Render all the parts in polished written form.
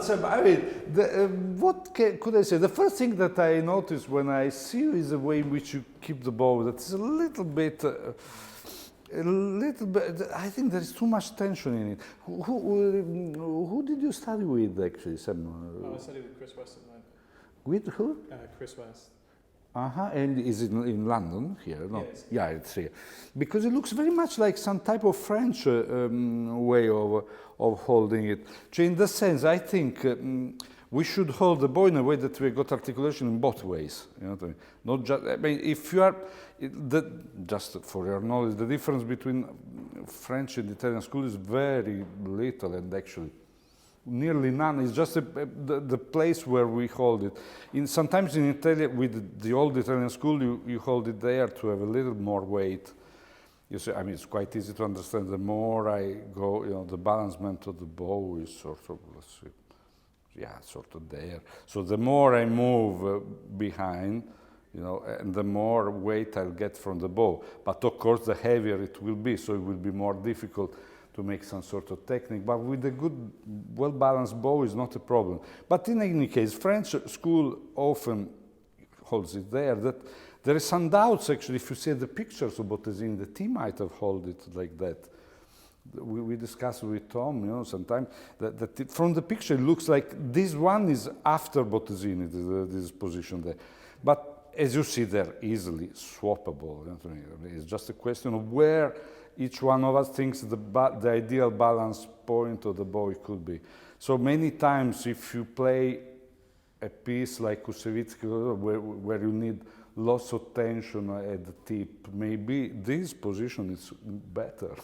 I mean, what could I say? The first thing that I notice when I see you is the way in which you keep the bow. That's a little bit. I think there is too much tension in it. Who did you study with, actually, Sam? I studied with Chris West at night. With who? Chris West. And is it in London here? No. Yes. Yeah, it's here. Because it looks very much like some type of French way of holding it. So in the sense, I think we should hold the bow in a way that we got articulation in both ways. You know what I mean? Not just. I mean, if you are, just for your knowledge, the difference between French and Italian school is very little, and actually nearly none. It's just the place where we hold it. Sometimes in Italy, with the old Italian school, you hold it there to have a little more weight. You see, I mean, it's quite easy to understand. The more I go, you know, the balancement of the bow is sort of, let's see, yeah, sort of there. So the more I move behind, you know, and the more weight I'll get from the bow. But of course, the heavier it will be, so it will be more difficult to make some sort of technique. But with a good, well-balanced bow is not a problem. But in any case, French school often holds it there. That there is some doubts, actually, if you see the pictures of Bottesini, that he might have held it like that. We discussed with Tom, you know, sometimes that from the picture it looks like this one is after Bottesini, this position there. But as you see, they're easily swappable. You know, it's just a question of where each one of us thinks the ideal balance point of the bow could be. So many times, if you play a piece like Kusevitsky, where you need lots of tension at the tip, maybe this position is better.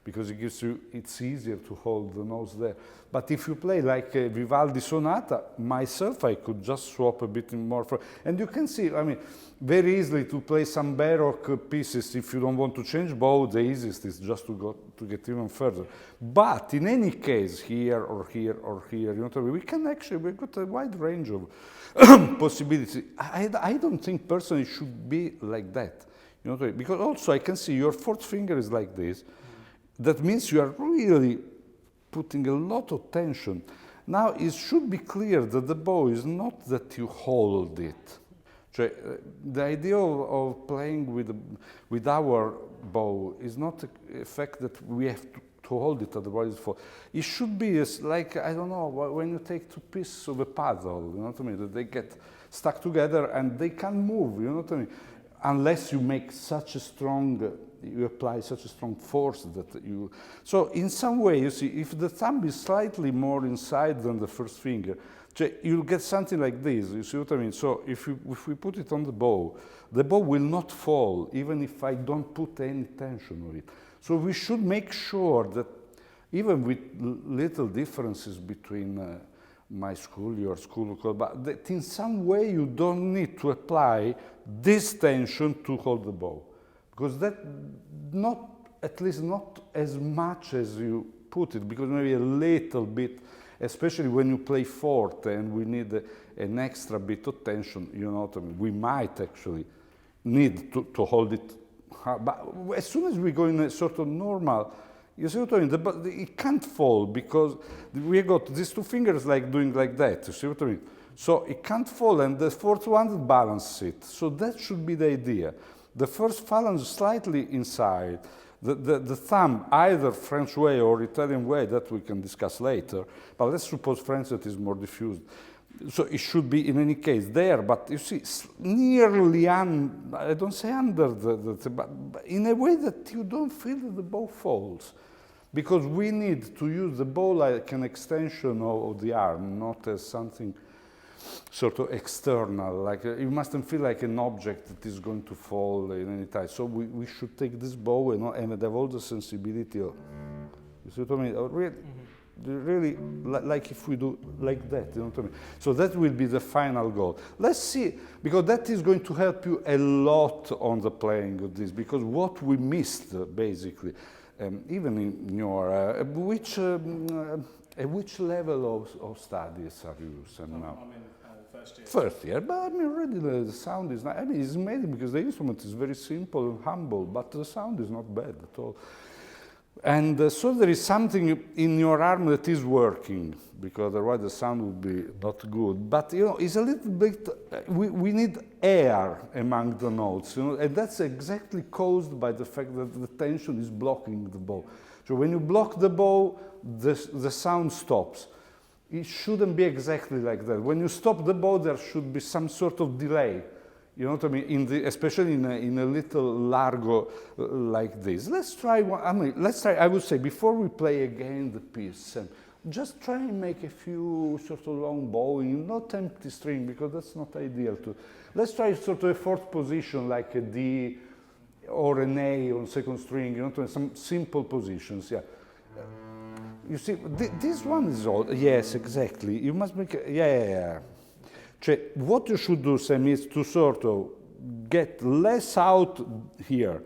Because it gives you, it's easier to hold the nose there. But if you play like a Vivaldi Sonata, myself, I could just swap a bit more. And you can see, I mean, very easily to play some Baroque pieces, if you don't want to change bow, the easiest is just to get even further. But in any case, here or here or here, you know, we can actually, we've got a wide range of possibilities. I don't think personally it should be like that. You know, because also I can see your fourth finger is like this. That means you are really putting a lot of tension. Now, it should be clear that the bow is not that you hold it. So, the idea of playing with our bow is not a fact that we have to hold it, otherwise it falls. It should be like, I don't know, when you take two pieces of a puzzle, you know what I mean, that they get stuck together and they can't move, you know what I mean, unless you make such a strong, you apply such a strong force that you... So in some way, you see, if the thumb is slightly more inside than the first finger, you'll get something like this, you see what I mean? So if we put it on the bow will not fall, even if I don't put any tension on it. So we should make sure that even with little differences between my school, your school, but that in some way you don't need to apply this tension to hold the bow. Because that, at least not as much as you put it, because maybe a little bit, especially when you play forte and we need an extra bit of tension, you know what I mean? We might actually need to hold it. But as soon as we go in a sort of normal, you see what I mean? It can't fall because we got these two fingers like doing like that, you see what I mean? So it can't fall, and the fourth one balances it. So that should be the idea. The first phalange slightly inside, the thumb either French way or Italian way, that we can discuss later, but let's suppose French that is more diffused. So it should be in any case there, but you see, nearly, I don't say under but in a way that you don't feel that the bow falls. Because we need to use the bow like an extension of the arm, not as something sort of external, like you mustn't feel like an object that is going to fall in any time. So we should take this bow and have all the sensibility of, you see what I mean? Really, like if we do like that, you know what I mean? So that will be the final goal. Let's see, because that is going to help you a lot on the playing of this, because what we missed, basically, even in your, which level of studies are you now? I'm in first year. First year, but I mean, already the sound is not, I mean, it's amazing because the instrument is very simple and humble, but the sound is not bad at all. And so there is something in your arm that is working, because otherwise the sound would be not good. But you know, it's a little bit, we need air among the notes, you know, and that's exactly caused by the fact that the tension is blocking the bow. So when you block the bow, the sound stops. It shouldn't be exactly like that. When you stop the bow, there should be some sort of delay. You know what I mean? Especially in a little largo like this. Let's try one. I mean, let's try. I would say before we play again the piece, just try and make a few sort of long bowing, not empty string, because that's not ideal. Let's try sort of a fourth position like a D or an A on second string. You know, some simple positions. Yeah. You see, this one is all. Yes, exactly. You must make. Yeah. What you should do, Sam, is to sort of get less out here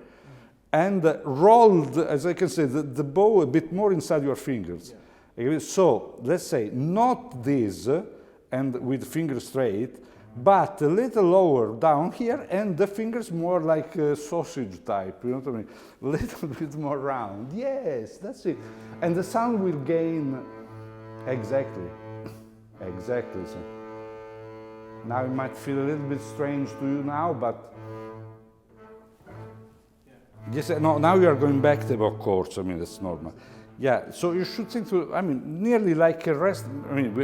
and roll, as I can say, the bow a bit more inside your fingers. Yeah. So let's say not this and with fingers straight, but a little lower down here and the fingers more like a sausage type, you know what I mean? A little bit more round. Yes, that's it. And the sound will gain exactly. So. Now it might feel a little bit strange to you now, but yes, no. Now you are going back to the chords. I mean, that's normal. Yeah. So you should think to. I mean, nearly like a rest. I mean,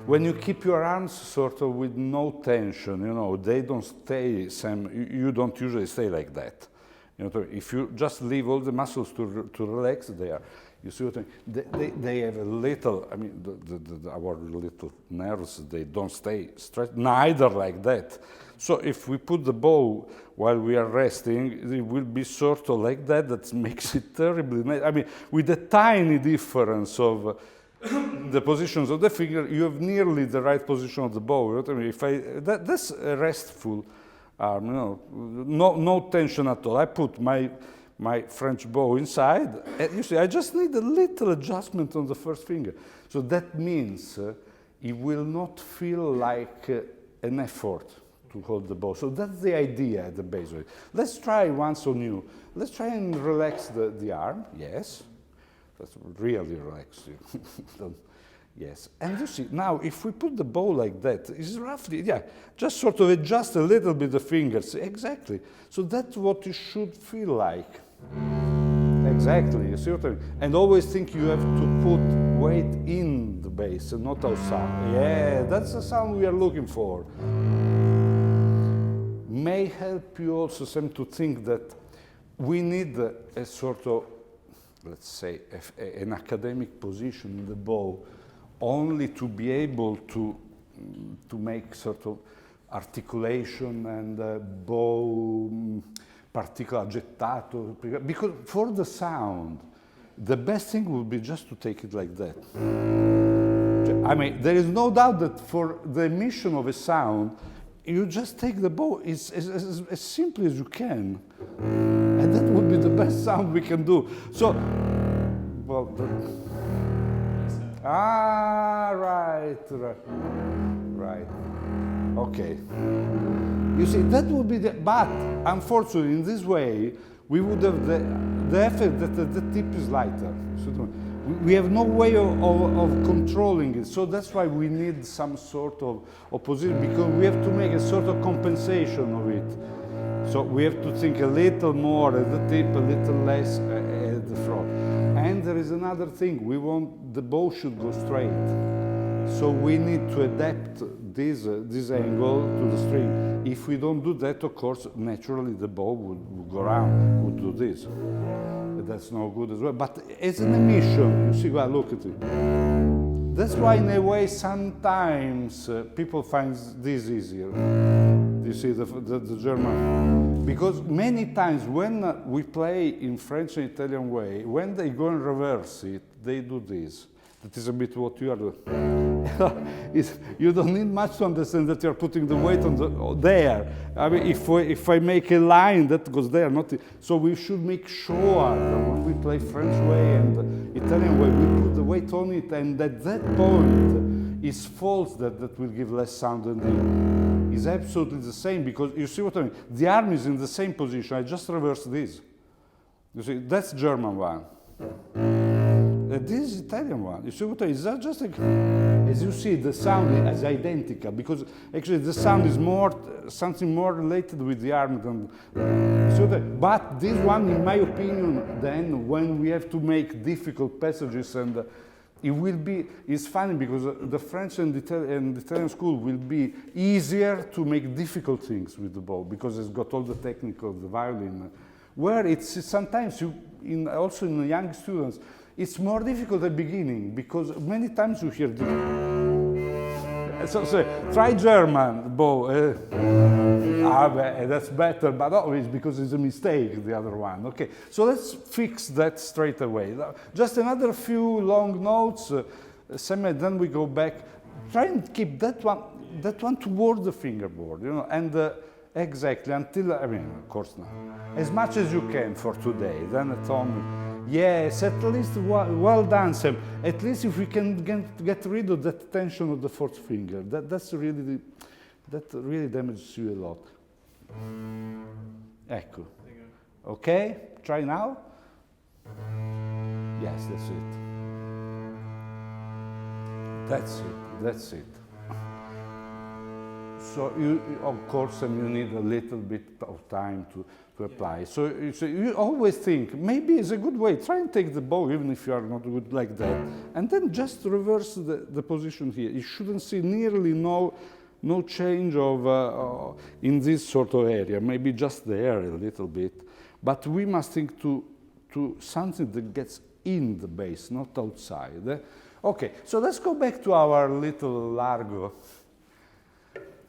when you keep your arms sort of with no tension, you know, they don't stay. Sam, you don't usually stay like that. You know, if you just leave all the muscles to relax, they are. You see what I mean? They have a little, I mean, our little nerves, they don't stay stretched, neither like that. So if we put the bow while we are resting, it will be sort of like that. That makes it terribly nice. I mean, with a tiny difference of the positions of the finger, you have nearly the right position of the bow. You know what I mean? That's a restful arm, you know, no tension at all. I put my French bow inside, and you see, I just need a little adjustment on the first finger. So that means it will not feel like an effort to hold the bow. So that's the idea at the base of it. Let's try once on you. Let's try and relax the arm. Yes, that's really relax you. Yes, and you see, now if we put the bow like that, it's roughly, yeah, just sort of adjust a little bit the fingers, exactly. So that's what you should feel like. Exactly, you see what I mean? And always think you have to put weight in the bass and not outside. Yeah, that's the sound we are looking for. May help you also, Sam, to think that we need a sort of, let's say, an academic position in the bow only to be able to make sort of articulation and bow particular gettato, because for the sound, the best thing would be just to take it like that. I mean, there is no doubt that for the emission of a sound, you just take the bow as simply as you can, and that would be the best sound we can do. So, well, right. Okay. You see, that would be but unfortunately, in this way, we would have the effect that the tip is lighter. We have no way of controlling it, so that's why we need some sort of opposition, because we have to make a sort of compensation of it. So we have to think a little more at the tip, a little less at the front. And there is another thing, we want the bow should go straight. So we need to adapt this angle to the string. If we don't do that, of course, naturally the bow would go around, would do this. But that's no good as well. But as an emission, you see, well, look at it. That's why, in a way, sometimes people find this easier. You see, the German. Because many times when we play in French and Italian way, when they go and reverse it, they do this. That is a bit what you are doing. You don't need much to understand that you are putting the weight on there. I mean, if I make a line, that goes there. So we should make sure that when we play French way and Italian way, we put the weight on it, and at that point, it's false that will give less sound than it is absolutely the same, because you see what I mean? The arm is in the same position. I just reversed this. You see, that's German one. This Italian one, you see what it's just like, as you see, the sound is identical because actually the sound is more something more related with the arm than. But this one, in my opinion, then when we have to make difficult passages and it will be, it's funny because the French and the Italian school will be easier to make difficult things with the bow because it's got all the technique of the violin. Where it's sometimes also in young students, it's more difficult at the beginning because many times you hear so try German bow. That's better, but always because it's a mistake, the other one. Okay, so let's fix that straight away. Just another few long notes, then we go back. Try and keep that one toward the fingerboard, you know, and exactly until, I mean, of course not, as much as you can for today. Then at home, yes, at least well done, Sam. At least if we can get rid of that tension of the fourth finger, that really damages you a lot. Ecco. Okay, try now. Yes, that's it. That's it. So you, of course, you need a little bit of time to apply. So you always think, maybe it's a good way, try and take the bow even if you are not good like that. And then just reverse the position here. You shouldn't see nearly no change of in this sort of area, maybe just there a little bit. But we must think to something that gets in the bass, not outside. Okay, so let's go back to our little largo.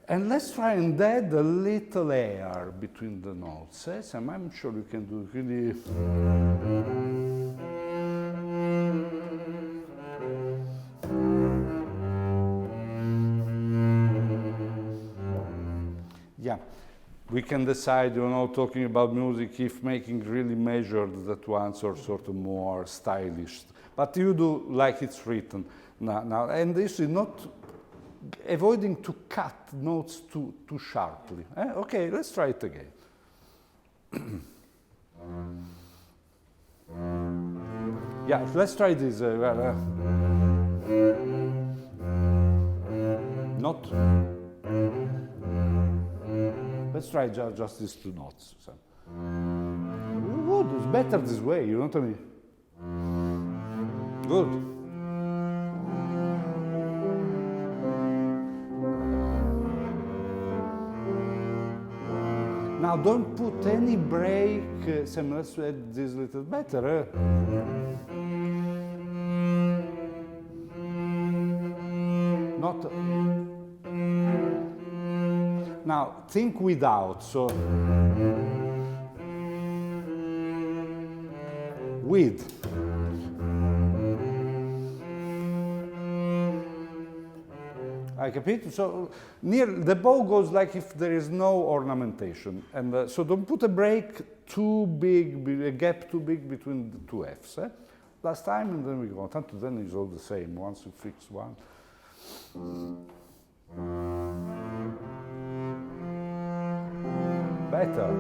And let's try and add a little air between the notes. Sam, I'm sure you can do really. Yeah, we can decide, you know, talking about music, if making really measured that ones or sort of more stylish. But you do like it's written now. And this is not avoiding to cut notes too sharply. Okay, let's try it again. Yeah, let's try this. Not. Let's try just these two notes. So. Good, it's better this way, you know what I mean? Good. Now don't put any break, Sam, let's add this little better. Not. Now think without, so. With. I capito? So near the bow goes like if there is no ornamentation, and so don't put a break too big, a gap too big between the two Fs. Last time, and then we go. Tanto then it's all the same. Once you fix one. Better.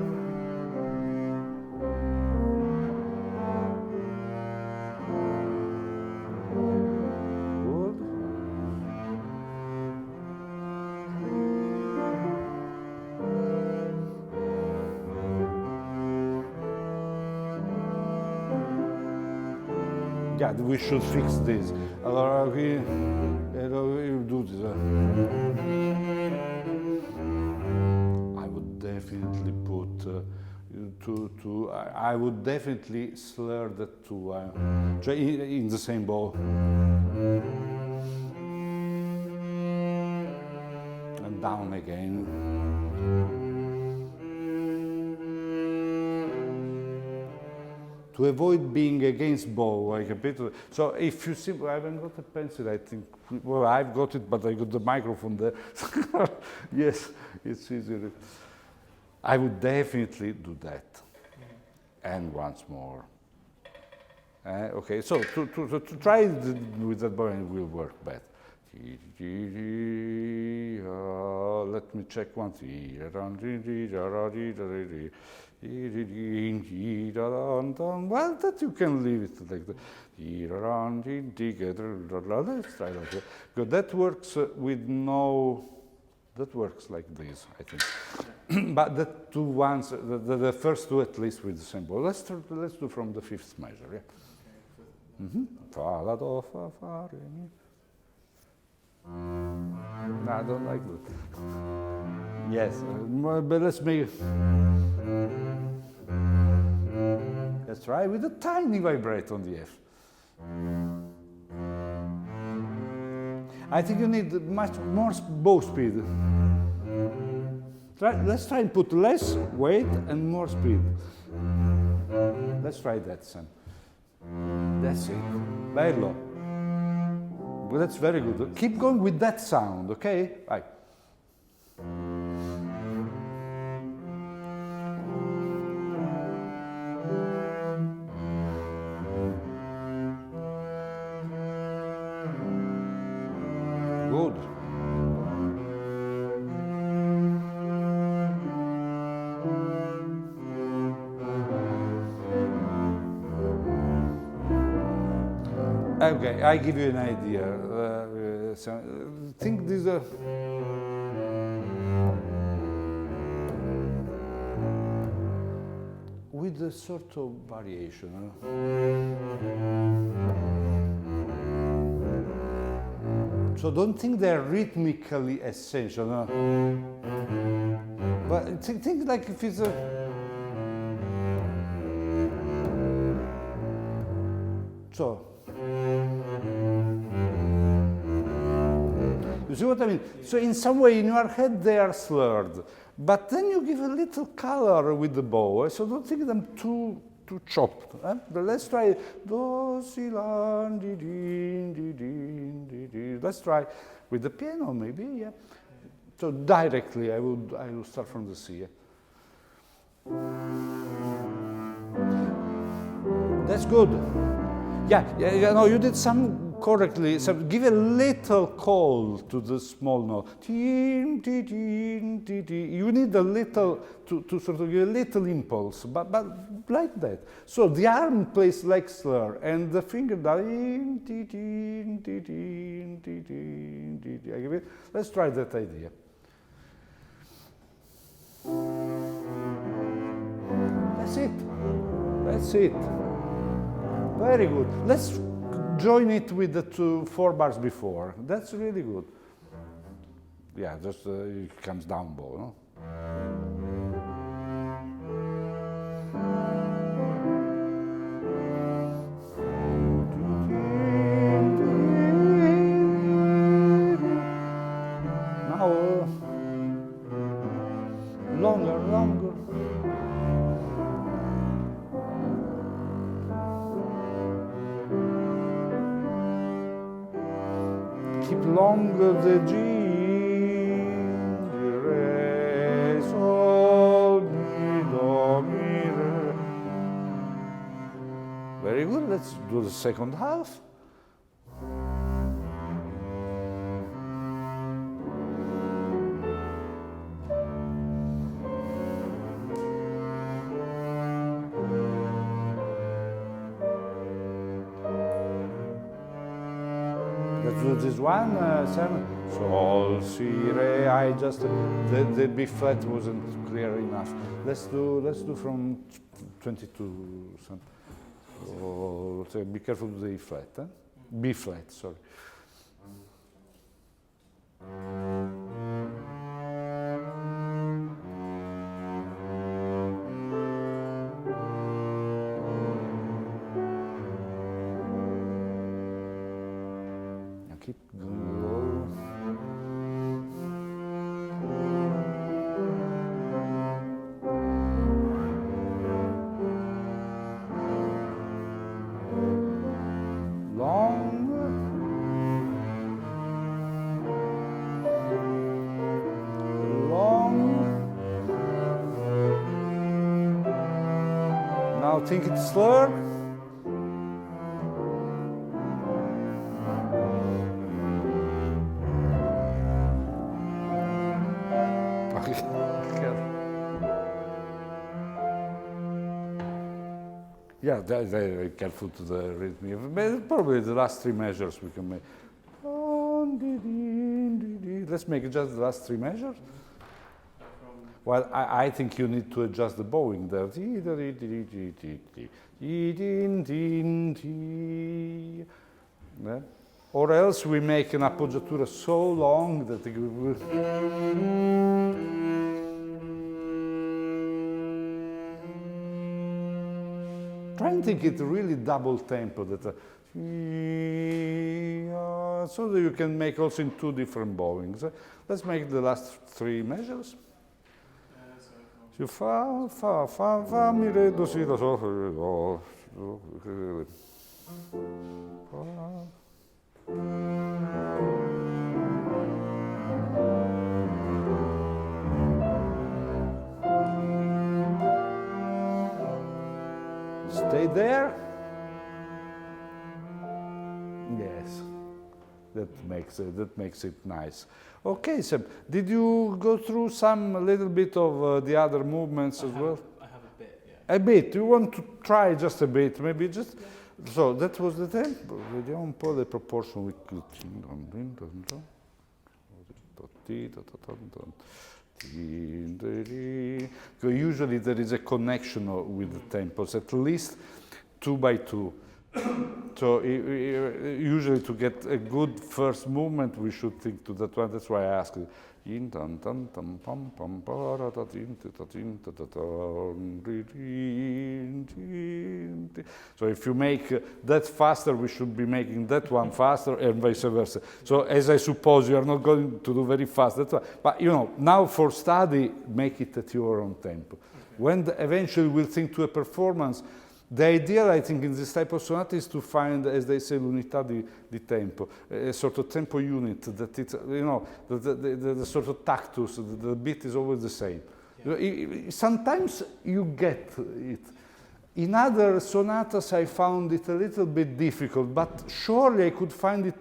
Yeah, we should fix this. Allora, we do this. I would definitely put I would definitely slur the two in the same bow. And down again. To avoid being against bow, I capito. So if you see, I haven't got a pencil, I think, well, I've got it, but I got the microphone there. Yes, it's easier. I would definitely do that. And once more. Okay, so to try with that bow, it will work better. Let me check once. Well, that you can leave it like that. Let's try like that. Good. That works with no. That works like this, I think. But the two ones, the first two at least with the same ball. Let's do from the fifth measure. Yeah. Fa la do fa fa re mi. No, I don't like that. Yes, but let's make. Let's try with a tiny vibrate on the F. I think you need much more bow speed. Let's try and put less weight and more speed. Let's try that, Sam. That's it. Bello. Well, that's very good. Keep going with that sound, okay? Bye. Good. Okay, I give you an idea. Think these are. With a sort of variation. So don't think they're rhythmically essential. No? But think like if it's a. So. You see what I mean? So in some way in your head they are slurred, but then you give a little color with the bow, so don't think them too chopped. But let's try do si la di di di. Let's try with the piano maybe, yeah. So directly I will start from the C. Yeah? That's good. Yeah, no, you did some correctly. So give a little call to the small note. You need a little to sort of give a little impulse, but like that. So the arm plays like slur, and the finger does. Let's try that idea. That's it. That's it. Very good. Let's join it with the 4 bars before. That's really good. Yeah, just it comes down bow, no? Now longer. Keep longer the G, Re, Sol, Mi, Do, Mi, Re. Very good, let's do the second half. Let's do this one, Sam. Sol, Si, Re. I just the B flat wasn't clear enough. Let's do from 22. Sam. So, be careful with the E flat. Huh? B flat, sorry. Keep going. Long. Now think it's slur. Yeah, they're very careful to the rhythm. But probably the last three measures we can make. Let's make just the last three measures. Well, I think you need to adjust the bowing there. Yeah. Or else we make an appoggiatura so long that it will... Try and think it really double tempo, that so that you can make also in two different bowings. Let's make the last three measures. So fa, fa, fa, fa, mi, re, do, si, do, so, do, do, Stay there. Yes, that makes it nice. Okay, Seb, did you go through a little bit of the other movements as well? I have a bit, yeah. A bit. You want to try just a bit, maybe just. Yeah. So that was the tempo. Vediamo un po' le proportion with. Usually there is a connection with the tempos, at least 2 by 2. So usually to get a good first movement, we should think to that one. That's why I asked. So if you make that faster, we should be making that one faster, and vice versa. So as I suppose you are not going to do very fast, that's why. But you know, now for study, make it at your own tempo. When eventually we'll think to a performance, the idea, I think, in this type of sonata is to find, as they say, l'unità di tempo, a sort of tempo unit that it's, you know, the sort of tactus, the beat is always the same. Yeah. Sometimes you get it. In other sonatas, I found it a little bit difficult, but surely I could find it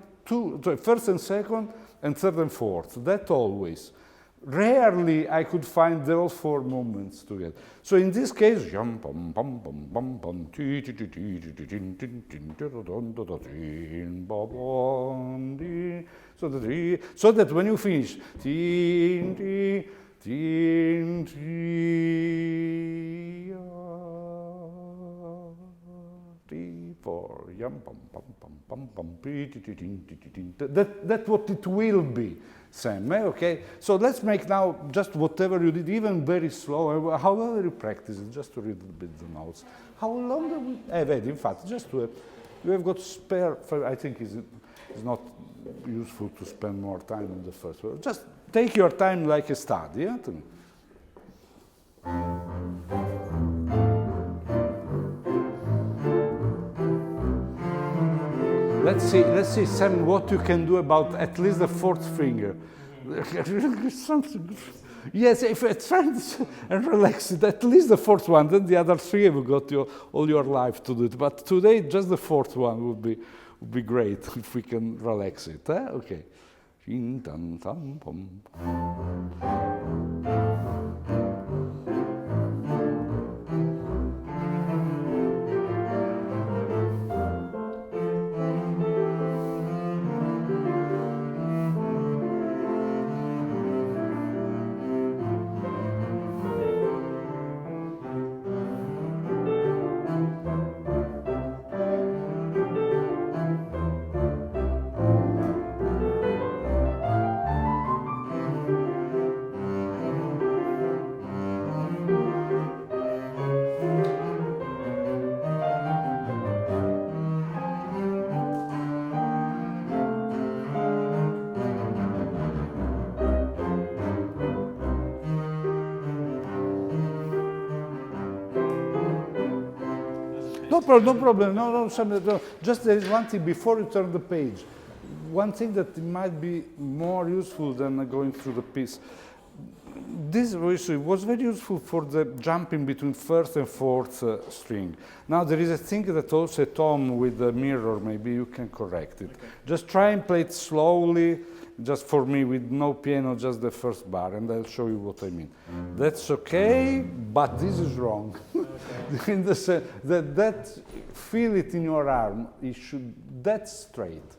first and second, and third and fourth. That always. Rarely I could find all four movements together. So in this case, so that when you finish, that's what it will be. Sam, okay? So let's make now just whatever you did, even very slow, however you practice it, just to read a bit the notes. How long do we have had? In fact, just to have, you have got spare, I think it's not useful to spend more time on the first one. Just take your time like a study, yeah? Let's see, Sam, what you can do about at least the fourth finger. Yes, if I try and relax it, at least the fourth one, then the other three have got all your life to do it. But today, just the fourth one would be great if we can relax it. Eh? Okay. No problem. No, just there is one thing before you turn the page. One thing that might be more useful than going through the piece. This was very useful for the jumping between first and fourth string. Now there is a thing that also at home with the mirror, maybe you can correct it. Okay. Just try and play it slowly, just for me with no piano, just the first bar, and I'll show you what I mean. That's okay, but this is wrong. Okay. in the sense that feel it in your arm, that's straight.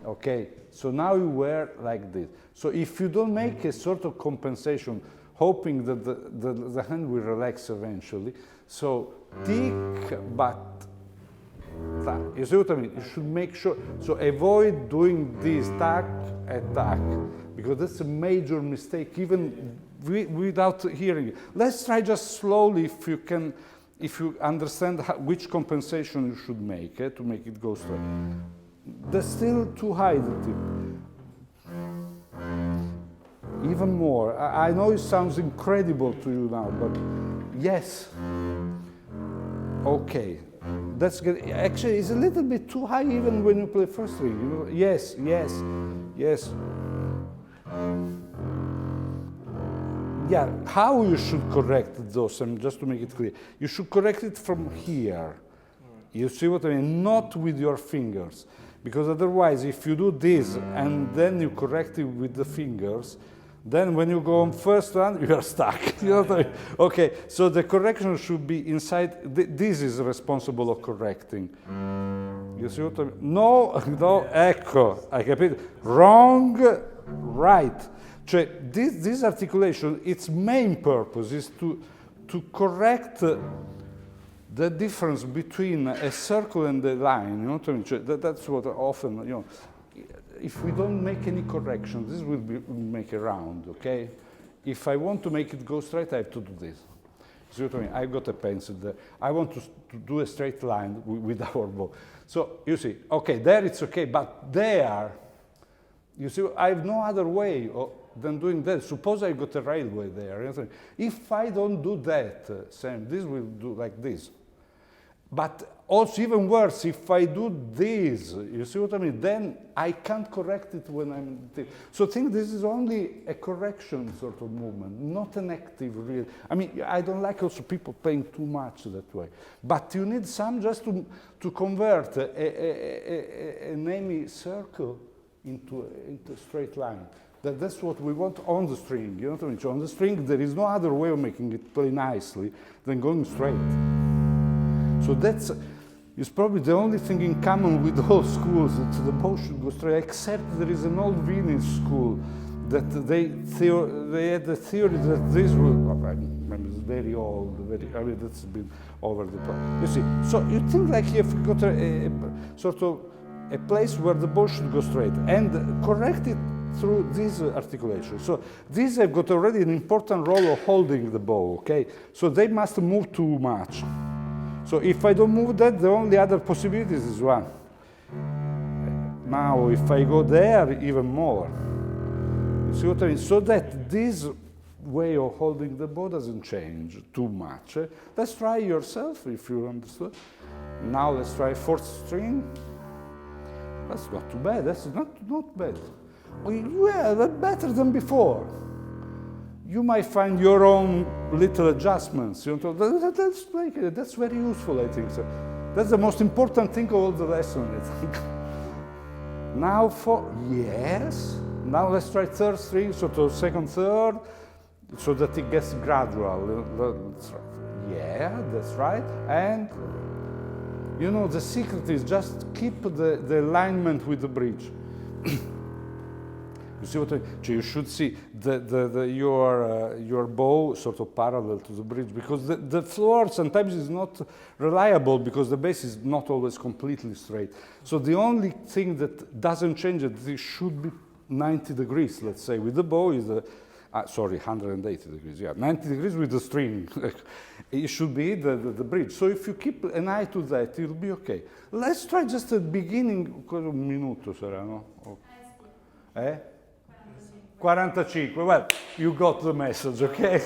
Okay, so now you wear like this. So if you don't make a sort of compensation, hoping that the hand will relax eventually, so tick, but tack. You see what I mean? You should make sure, so avoid doing this tack and tack, because that's a major mistake, even without hearing it. Let's try just slowly, if you understand which compensation you should make to make it go straight. That's still too high, the tip. Even more. I know it sounds incredible to you now, but yes. Okay. That's good. Actually, it's a little bit too high even when you play first string. You know? Yes, yes, yes. Yeah, how you should correct those, just to make it clear. You should correct it from here. You see what I mean? Not with your fingers. Because otherwise, if you do this and then you correct it with the fingers, then when you go on first one, you are stuck. You know what I mean? Okay, so the correction should be inside. This is responsible of correcting. You see what I mean? No, no, ecco, hai capito? Wrong, right. Cioè, this articulation, its main purpose is to correct the difference between a circle and a line. You know what I mean? Cioè, that's what often, you know, if we don't make any correction, this will make a round, okay? If I want to make it go straight, I have to do this. See what I mean? I've got a pencil there. I want to do a straight line with our bow. So, you see, okay, there it's okay, but there, you see, I have no other way than doing that. Suppose I got a railway there. You know, if I don't do that, Sam, this will do like this. But also even worse, if I do this, you see what I mean? Then I can't correct it when I'm... So I think this is only a correction sort of movement, not an active real... I mean, I don't like also people playing too much that way. But you need some just to convert an semicircle into a straight line. That's what we want on the string, you know what I mean? So on the string, there is no other way of making it play nicely than going straight. So that's is probably the only thing in common with all schools, that the bow should go straight, except there is an old Viennese school that they had the theory that this will, I mean, it's very old, I mean, that's been over the place. You see, so you think like you've got a sort of a place where the bow should go straight and correct it through this articulation. So these have got already an important role of holding the bow, okay? So they must move too much. So if I don't move that, the only other possibility is one. Now, if I go there, even more. You see what I mean? So that this way of holding the bow doesn't change too much. Let's try yourself, if you understood. Now let's try fourth string. That's not too bad. That's not bad. Yeah, that's better than before. You might find your own little adjustments. You know, that's very useful, I think. So that's the most important thing of all the lesson, I think. Now yes. Now let's try third string, sort of second, third, so that it gets gradual. That's right. Yeah, that's right. And you know, the secret is just keep the alignment with the bridge. You see what I mean? So you should see your bow sort of parallel to the bridge, because the floor sometimes is not reliable because the bass is not always completely straight. So the only thing that doesn't change it should be 90 degrees, let's say, with the bow is 180 degrees, yeah, 90 degrees with the string. It should be the bridge. So if you keep an eye to that, it'll be okay. Let's try just at the beginning, un minuto sarà, no? Eh? 45, well, you got the message, okay?